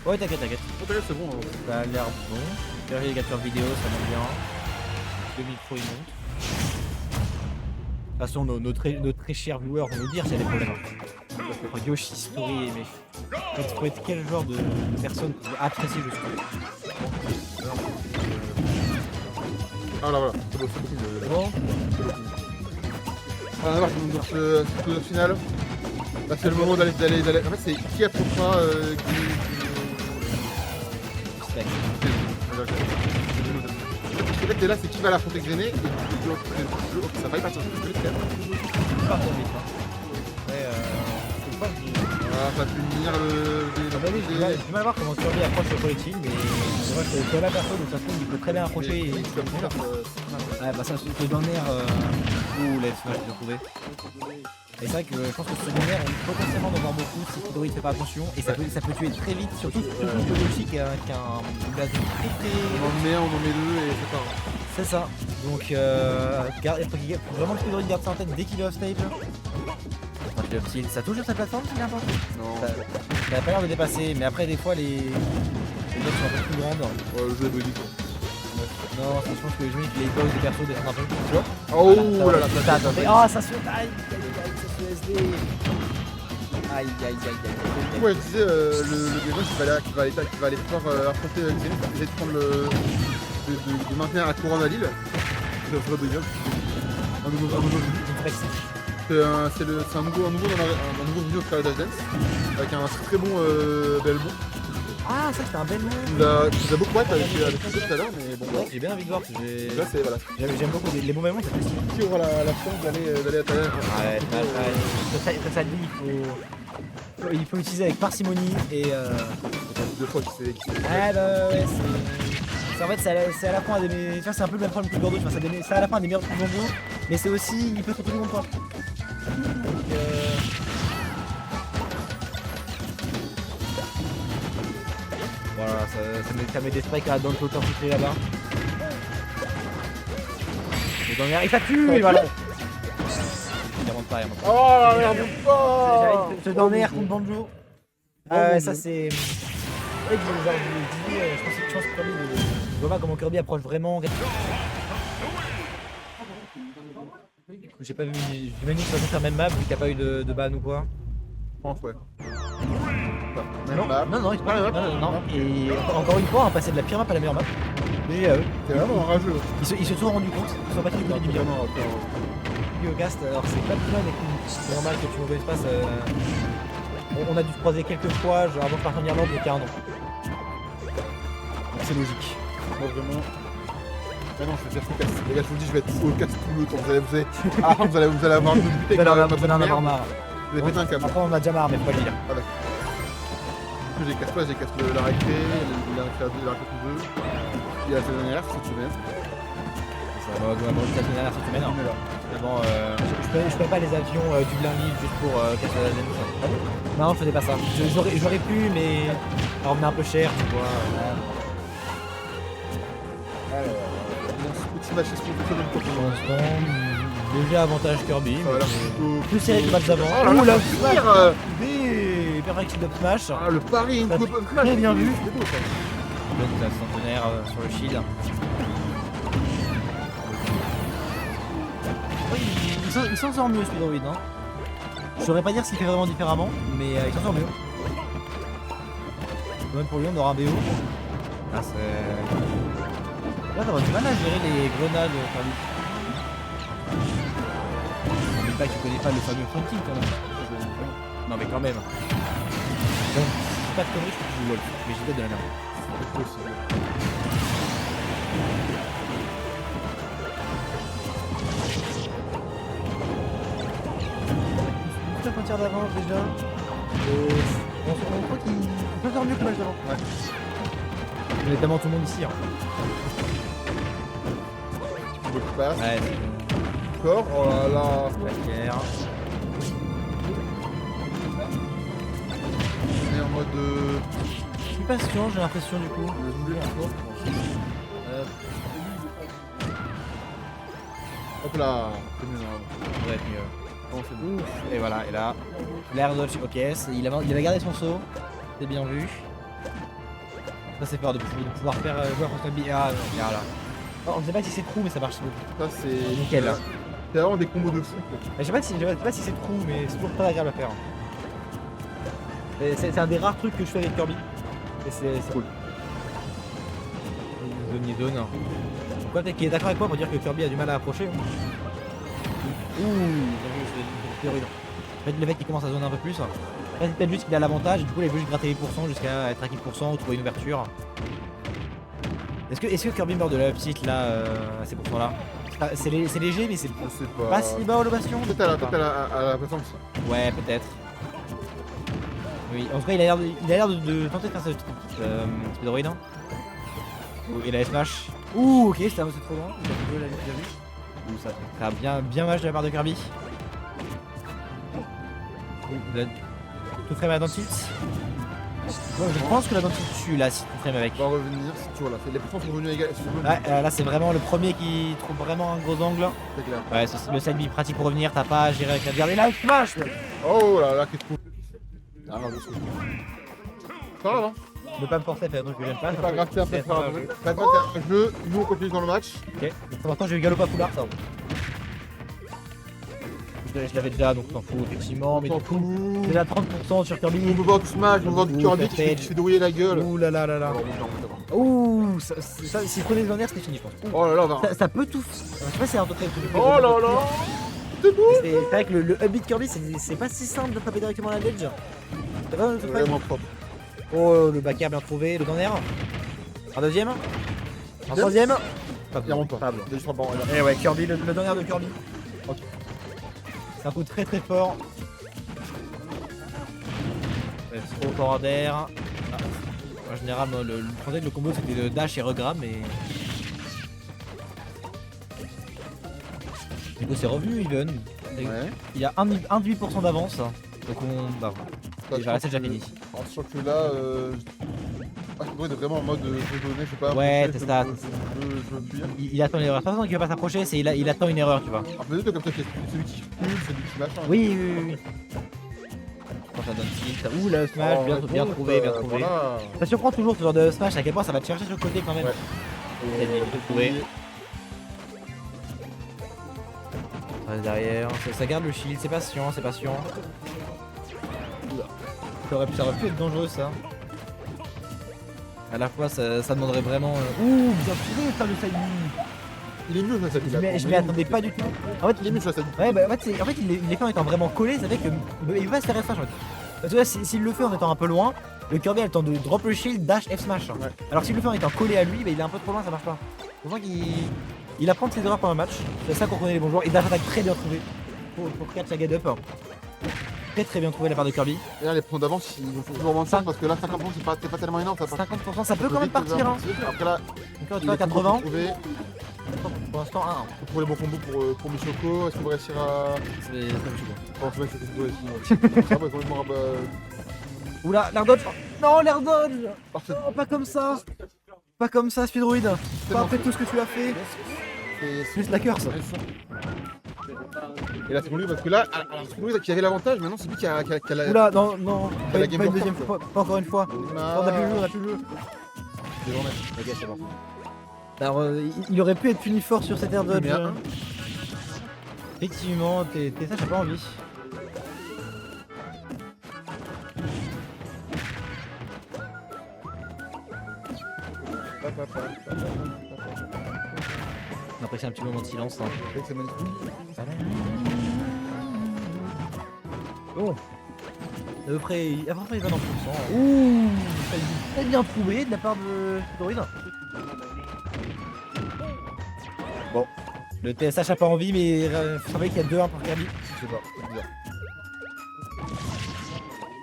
Ouais, t'inquiète, t'inquiète. Oh, t'inquiète, c'est bon. Ça a l'air bon. J'ai les captures vidéo, ça monte bien. Le micro il monte. De toute façon, nos très chers viewers vont nous dire s'il y a des problèmes. Yoshi Story, mais faut être quel genre de personne pour apprécier le story? Ah là voilà, c'est bon, c'est beaucoup mieux. Bon, Ah, on va donc ce final. Là c'est le moment d'aller. En fait c'est qui approchera spec. En fait là c'est qui va l'affronter Grené et l'autre ça va y partir sur le squelette. Pas trop vite, hein. Ouais, c'est pas du... Voilà, ça va punir le. Ah bah oui, j'ai du mal à voir comment Kirby approche le projectile, mais c'est vrai que c'est la personne, de toute façon, il peut très bien approcher et... Ouais, bah ça, c'est secondaire... Ouh, laisse-moi, je l'ai retrouvé. Et c'est vrai que je pense que secondaire, on peut potentiellement en voir beaucoup si Kidori ne fait pas attention, et ça peut tuer très vite, surtout que Yoshi qui a un gaz très très... On en met un, on en met deux et c'est pas. C'est ça. Donc, faut vraiment que Kidori garde ça en tête dès qu'il est off stage. Ça touche sur sa plateforme, c'est bien pas? Non. Ça a pas l'air de dépasser, mais après des fois les notes sont un peu plus grandes. Ouais, le jeu est buggy quoi. Non, je pense que les joueurs les bugs des persos descendent un peu. Tu vois? Oh là là, oh, ça se aïe, ça se SD. Aïe. Ouais, je disais, le débat qui va aller pouvoir affronter Xenos, essayer de prendre de maintenir la couronne à Lille. C'est un vrai délire. Un nouveau c'est un nouveau vidéo de Paradise Dance avec un très bon Belmont. Ah, ça c'était un bel nom. Tu l'as beaucoup hâte avec tout à l'heure, mais bon. Ouais, j'ai bien envie de voir. Là, c'est voilà. J'aime beaucoup les bons moments, ça fait stylé. Qui aura la chance d'aller à ta l'heure. Ouais, ça dit, il faut utiliser avec parcimonie et. Deux fois qui s'est. Ouais, bah ouais, en fait, c'est à la fois un des meilleurs. Tu vois, c'est un peu le même problème que Gordo, c'est à la fois un des meilleurs trucs Gordo, mais c'est aussi. Il peut se retrouver contre toi. Donc, voilà, ça met des spikes à dans le hauteur touché là-bas. Et dans l'air, il t'a tué, et voilà. Il remonte pas, Oh là là, il remonte pas. Ce dans l'air contre Banjo. Ah ouais, ça c'est. Ouais, je pense que Kirby, je vois pas comment Kirby approche vraiment. J'ai pas vu, j'imagine que ça va faire même map vu qu'il n'y a pas eu de ban ou quoi. Je pense, ouais. Non, il se passe non. Et encore une fois, on a passé de la pire map à la meilleure map. C'est vraiment rageux. Ils se sont rendus compte, ils sont pas très connus du bien. Biocast, alors c'est pas plus mal, c'est normal que tu m'ouvres l'espace. On a dû se croiser quelques fois avant de partir en Irlande il y a 40 ans. C'est logique. Moi vraiment. Ah non, je vais faire full cast. Les gars, je vous dis, je vais être full cast tout le temps. Vous allez avoir une butte avec Vous allez en avoir marre. Vous allez péter un câble. Après, on en a déjà marre, mais faut pas le dire. Voilà. Du coup, j'ai casse la récré, la récré 2, il y a la dernière, cette semaine. Ça va cette dernière cette semaine. Mais bon, je paye pas les avions Dublin-Lille juste pour casser la zone. Non, je faisais pas ça. J'aurais pu, mais ça revenait un peu cher, tu vois. Petit match, est-ce qu'on peut faire une Pour l'instant, déjà avantage Kirby, voilà. plus serré que le match d'avant. Oh là, la perfect up smash. Ah, le pari, une coupe smash. Très bien vu. C'est beau ça. Donc la centenaire sur le shield. Oui, il s'en sort mieux ce Speedroid, hein. Je saurais pas dire ce qu'il fait vraiment différemment, mais il s'en sort mieux. Même pour lui, on aura un BO. Ah, c'est... Là, t'auras du mal à gérer les grenades, Kirby. Mais pas que tu connais pas le fameux fronting quand même. Non, mais quand même. Bon, c'est pas de conneries, je crois que je joue Wolf, mais j'ai peut-être de la merde. C'est possible. Une frontière d'avance déjà. On croit qu'il peut faire mieux que le match d'avant. Ouais. Il y a tellement tout le monde ici. Hein. Le qui passe. Ouais, Encore. Oh là là. c'est clair. On est en mode. Je suis patient, j'ai l'impression du coup. Le doublé encore. Hop là. C'est mieux là. Ça devrait être mieux. Non, c'est bon. Et voilà, et là, l'air dodge, ok, il avait gardé son saut, c'est bien vu. Ça c'est fort de pouvoir faire jouer contre Kirby. Ah, là. Oh, on sait pas si c'est trou, mais ça marche beaucoup. Ça c'est Nickel. Là. C'est vraiment des combos de fou. Je sais pas si c'est trou, mais c'est toujours très agréable à faire. C'est un des rares trucs que je fais avec Kirby. Et c'est cool. Zone. Donc peut-être qu'il est d'accord avec moi pour dire que Kirby a du mal à approcher. Ouh, c'est horrible. En fait, le mec il commence à zoner un peu plus. Là, c'est peut-être juste qu'il a l'avantage, et du coup, il veut juste gratter les pourcents jusqu'à être à 10% ou trouver une ouverture. Est-ce que Kirby meurt de la upsit là, à ces pourcents-là? C'est léger, mais c'est pas si bas au bastion. Peut-être à la plateforme. Ouais, peut-être. Oui, en tout cas, il a l'air de tenter de faire ce Speedroid. Hein. Il a smash. Ouh, ok, c'est trop loin. Il a vu. Ouh, ça a bien match de la part de Kirby. Tout frame à la tilt. Ouais, je pense que la tilt tue là si tout frame avec. On va revenir, c'est toujours là. Les pourcents sont revenus égales. Ouais, là c'est vraiment le premier qui trouve vraiment un gros angle. C'est clair. Ouais, c'est le side pratique pour revenir, t'as pas à gérer avec la garde. Et là, smash. Oh là là, qu'est-ce que ah non, je suis. Ça va, hein? Ne pas me forcer à faire un truc que j'aime pas. C'est pas grave, c'est un peu ça. Maintenant, c'est un jeu, nous on continue dans le match. Ok, maintenant j'ai eu galop à foulard, ça. Je l'avais déjà, donc t'en fous effectivement. Mais du coup, déjà 30% sur Kirby. On veut voir du smash, on veut voir du Kirby qui se fait douiller la gueule. Ouh là là là là. Ouh, ça s'il prenait le dernier, c'était fini, je pense. Oh là là, ça peut tout. Je sais pas si c'est un truc. Oh là là. C'est vrai que le upbeat Kirby, c'est pas si simple de frapper directement la ledge. C'est vraiment propre. Oh, le backer bien trouvé, le dernier. Un deuxième. Un troisième. Il remonte pas. Et ouais, Kirby, le dernier de Kirby. Ok. C'est un coup très très fort. Ouais, trop fort d'air. En général, le pensais que le combo c'était le dash et regrab, mais. Du coup, c'est revenu even. Ouais. Il y a 1,8% d'avance. Donc on. Bah, déjà c'est déjà fini. Sachant que là, je pourrais être vraiment en mode je vais donner, je sais pas. Ouais, c'est ça. Je veux fuir. Il attend une erreur. De toute façon, il va pas s'approcher, il attend une erreur, tu vois. Alors peut-être comme ça, c'est celui qui fume, celui qui machin. Oui. Quand ça donne tilt. Ouh, le smash, bien trouvé. Voilà. Ça surprend toujours ce genre de smash, à quel point ça va te chercher sur le côté quand même. Ouais. Bien trouvé. Derrière, ça garde le shield, c'est patient. Ça aurait pu être dangereux ça. À la fois ça demanderait vraiment. Ouh, bien trouvé faire le side. Il est mieux ça. Je m'y attendais pas du tout. En fait, il est mieux ça. Ouais, bah, en fait il les fait en étant vraiment collé, ça fait que il va se faire F smash en fait. Parce que là, s'il le fait en étant un peu loin, le Kirby a le temps de drop le shield, dash, F smash. Ouais. Alors s'il le fait en étant collé à lui, bah, il est un peu trop loin, ça marche pas. C'est pour ça qu'il apprend de ses erreurs pendant le match. C'est ça qu'on connaît les bons joueurs. Et dash attaque très bien trouvé pour catch la get up. Très bien trouvé la part de Kirby. Et là les points d'avance ils vont toujours 25 parce que là 50% c'est pas tellement énorme. 50% ça peut quand même partir hein. Après là, tu vois 80. Pour l'instant 1. Pour les bons combos pour Michoko, est-ce qu'on va réussir à. C'est Michoko. Bon c'est vrai que c'était ça va complètement Oula, l'air dodge. Non, l'air dodge. Parfait. Non, pas comme ça. Pas comme ça, Speedroid. Pas après tout ce que tu as fait. C'est juste la curse. Et là c'est pour lui parce que là, c'est pour lui qui avait l'avantage, maintenant c'est lui qui a la. Oula, non, pas une game deuxième fois, pas encore une fois. On a plus le jeu. Ok, c'est bon. Alors, il aurait pu être puni fort sur cette air dodge. Effectivement, t'es ça, j'ai pas envie. On apprécie un petit moment de silence. Hein. C'est magnifique. Bon. À peu près il va dans le pourcent. Ouh, très bien trouvé de la part de Speedroid. Bon. Le TSH a pas envie, mais faut savoir qu'il y a 2-1 pour Kirby. Je sais pas, c'est bizarre.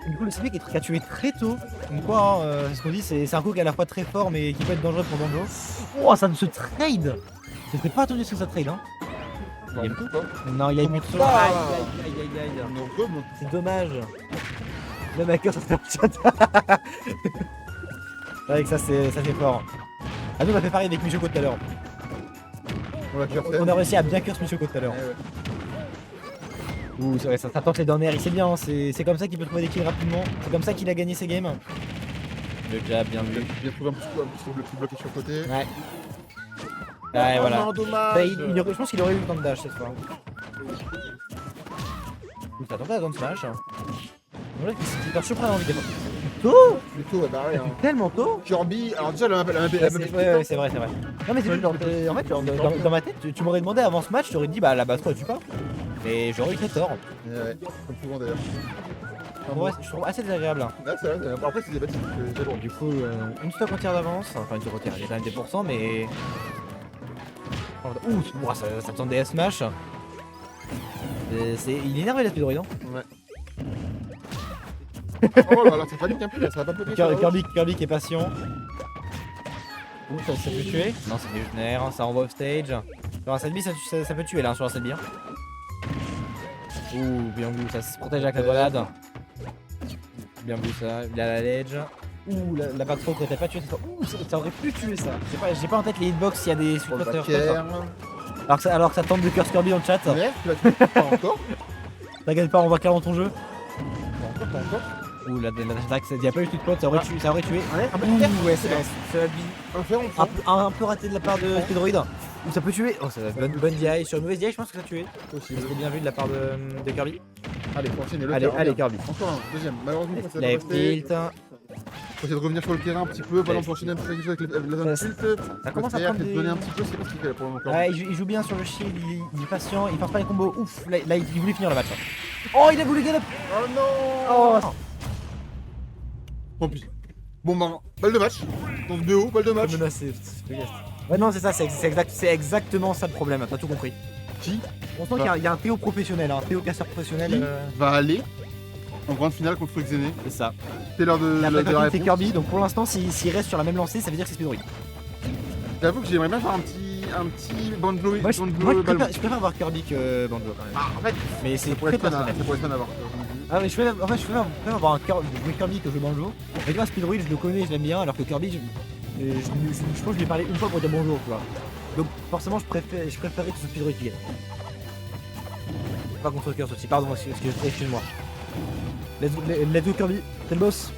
Du coup, le CP qui a tué très tôt. Donc quoi, c'est ce qu'on dit, c'est un coup qui est à la fois très fort, mais qui peut être dangereux pour Banjo. Oh, ça ne se trade. C'était pas attendu ce que ça trade, hein. Non, il a mis tout. Aïe. C'est dommage. Même avec ça se fait avec ça, c'est fort. Ah, nous, on a fait pareil avec Michoko tout à l'heure. On a réussi à bien curse Michoko tout à l'heure. Ouh, c'est vrai, ça tente les dernières, il sait bien, c'est comme ça qu'il peut trouver des kills rapidement. C'est comme ça qu'il a gagné ses games. Le jab, bien vu. Bien trouvé un petit bloqué sur le côté. Ouais. Ouais, voilà. Non, dommage. Bah, je pense qu'il aurait eu le temps de dash cette fois. Il t'a tenté à Don't Smash. Voilà, il est surprenant en vidéo. Tôt. Plutôt, ouais, bah ouais. Hein. Tellement tôt. Kirby, alors déjà la map Ouais, c'est vrai, c'est vrai. Non, mais c'est juste, en fait, dans ma tête, tu m'aurais demandé avant ce match, tu aurais dit, bah la base, toi, tu pas. Et j'aurais eu très tort. Ouais, comme souvent d'ailleurs. Ouais, je trouve assez désagréable. Hein. Ouais, c'est vrai, après c'est des bêtises. Bon, du coup, une stock entière d'avance. Enfin, une stock entière, il y a quand même des pourcents, mais. Ouh, ça tente des smash. Il est énervé la speedroid, non? Ouais. Oh là là, ça panique un peu là, ça va pas bloquer. Kirby qui est patient. Ouh, ça peut tuer? Non, c'est juste nerf, ça envoie off stage. Sur un Selby, ça peut tuer là, sur un Selby. Hein. Ouh, bien vu, ça se protège avec la grenade. Bien vu ça, il a la ledge. Ouh, la back throw quand t'as pas tué, ouh, ça aurait pu tuer ça. J'ai pas en tête les hitbox s'il y a des supporters. Alors que ça tente de curse Kirby dans le chat. Ouais, tu l'as tué, pas encore. T'inquiète pas, on va clairement ton jeu. Pas encore. Ouh, la attaque, il n'y a pas eu de spot, ça aurait tué. Ouais, Ouh, ouais, c'est la vie. Un fer, on prend. Un peu raté de la part de Speedroid. Ou ça peut tuer. Oh, ça va bonne DI. Sur une mauvaise DI, je pense que ça a tué. Possible. C'était bien vu de la part de Kirby. Allez, faut enchaîner le Allez, Kirby. Encore un, deuxième. Malheureusement, ça va La rester. tilt. Faut essayer de revenir sur le terrain un petit peu. Voilà, on peut enchaîner un petit peu avec la zone tilt. Ça commence à prendre des... des... donner un petit peu, c'est pas ce qu'il fait là pour le moment. Ouais, il joue bien sur le shield, il est patient, il force pas les combos. Ouf, là il voulait finir le match. Oh, il a voulu get up. Oh non. Oh. En plus. Bon bah, balle de match. Donc de haut, balle de match. Ouais, non, c'est ça, c'est exactement ça le problème, t'as tout compris. Qui On sent qu'il y a un Théo professionnel, un Théo casseur professionnel. va aller en grande finale contre Xené. C'est ça. C'est l'heure de La la réponse. C'est réponse. Kirby, donc pour l'instant, s'il reste sur la même lancée, ça veut dire que c'est Speedroid. J'avoue que j'aimerais bien faire un petit banjo. Moi, je préfère voir Kirby que Banjo quand même. Ah, en fait, Mais c'est ça pourrait très être fun personnel. ça pourrait être fun à voir. Ah oui, je préfère avoir un Kirby que je Banjo. Mais tu vois, Speedroid, je le connais, je l'aime bien, alors que Kirby, je pense que je lui ai parlé une fois pour dire bonjour, tu vois. Donc forcément, je préférais que ce soit Speedroid qui gagne. Pas contre Curse aussi, pardon, excuse-moi. Let's go Kirby, c'est le boss.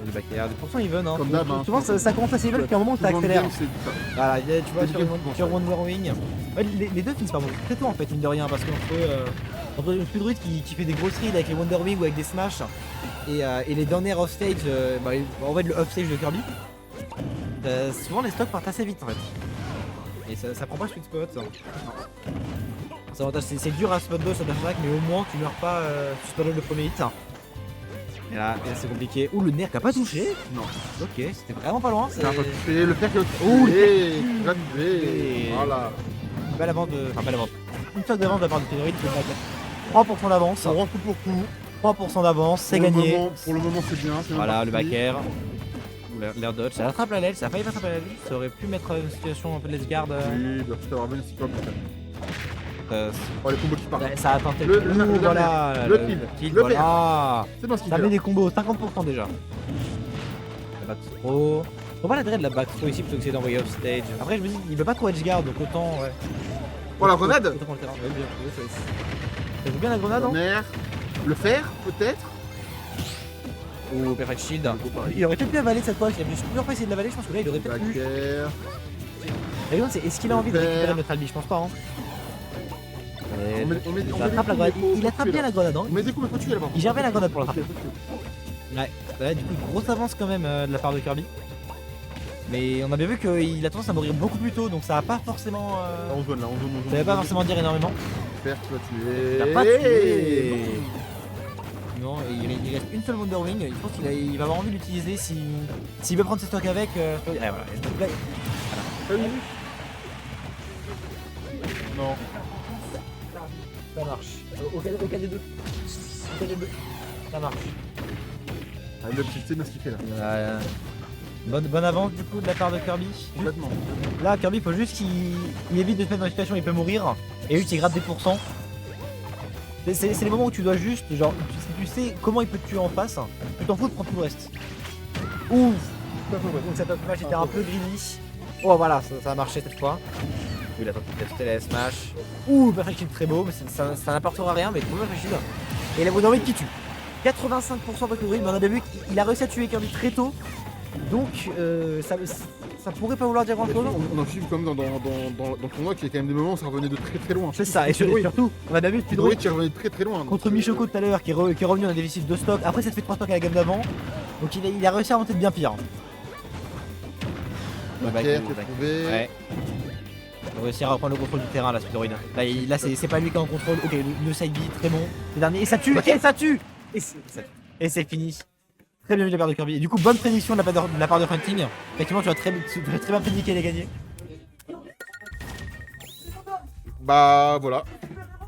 Le back air, pourtant even, hein. Comme d'hab, hein. Souvent ça commence assez even, puis à un moment tu accélères. Voilà, tu vois, sur Wonder Wing. Ouais, les deux finissent par mourir très tôt en fait, mine de rien, parce qu'entre une Speedroid qui fait des grosses rides avec les Wonder Wing ou avec des smash, et les derniers off-stage, en fait le off-stage de Kirby, souvent les stocks partent assez vite en fait. Et ça prend pas le sweet spot. C'est dur à spot 2 sur Dash Attack, mais au moins tu meurs pas sur spot le premier hit. Et là c'est compliqué. Ouh, le nerf qui a pas touché. Non. Ok, c'était vraiment pas loin. C'est le fer qui a Ouh, gravé. Voilà. Belle avance de. Enfin, belle avance. Une stock d'avance de la part de Speedroid, c'est 3% d'avance. On rentre coup pour coup. 3% d'avance, c'est gagné. Pour le moment, c'est bien. Voilà, le back air. L'air dodge, ça attrape la ledge, ça a failli attraper la ledge, ça aurait pu mettre une situation un peu de let's guard. Oui, il doit peut-être avoir bien si pas. Oh, les combos qui partent. Ça a tenté le voilà, kill, voilà. C'est pas ce qu'il Ça fait. met des combos, 50% déjà. La back throw. Faut pas la dread la back throw ici plutôt que c'est d'envoyer off stage. Après je me dis, il veut pas trop edge guard donc autant ouais. Oh la grenade. Autant prendre le terrain. Ouais, bien, ça joue bien la grenade, hein. Le fer, peut-être. Ou perfect shield. Il aurait peut-être pu avaler cette fois, il a plusieurs fois essayé de l'avaler, je pense que là il aurait peut-être pu. La question c'est est-ce qu'il a envie de récupérer notre albi, je pense pas hein. Il attrape la grenade, il attrape bien la grenade hein. On met des coups, mais faut tuer là-bas. Il gère bien la grenade pour l'attraper. Ouais, du coup grosse avance quand même de la part de Kirby. Mais on a bien vu qu'il a tendance à mourir beaucoup plus tôt, donc ça va pas forcément... On zone là, on zone. Ça va pas forcément dire énormément. Fer qui va tuer. Il a pas tué. Non, il reste une seule Wonder Wing, je pense qu'il va avoir envie d'utiliser s'il veut prendre ses stocks avec. Voilà, Voilà. Non. Ça marche. Au cas des deux. Ça marche. Ah, il a tilté bien ce qu'il fait là. Bonne avance du coup de la part de Kirby. Complètement. Là, Kirby, faut juste qu'il évite de se mettre dans une situation où il peut mourir. Et juste il gratte des pourcents. C'est les moments où tu dois juste, genre, si tu sais comment il peut te tuer en face, tu t'en fous de prendre tout le reste. Ouf. Donc cette autre match était un peu greedy. Oh voilà, ça a marché cette fois. Oui, il a tenté la smash. Ouh, perfect shield très beau, mais ça n'apportera rien, mais trop perfect shield. Et la Wonder Wing qui tue. 85% de druide, mais on a bien vu qu'il a réussi à tuer Kirby très tôt. Donc ça pourrait pas vouloir dire grand chose. On a vu quand même dans le tournoi qu'il y a quand même des moments où ça revenait de très loin. C'est ça, et surtout, on a bien vu Druid qui revenait très loin. contre Michoko tout à l'heure qui est revenu en un déficit de stock. Après, ça fait 3 stocks à la game d'avant. Donc il a réussi à monter de bien pire. Ok, Ouais. Il a réussi à reprendre le contrôle du terrain là, Speedroid. Là c'est pas lui qui est en contrôle. Ok, le side B, très bon. Le dernier, et ça tue, et c'est fini. Très bien vu de la part de Kirby. Et du coup, bonne prédiction de la part de Hunting. Effectivement, tu as très bien prédit qu'elle allait gagner. Bah voilà,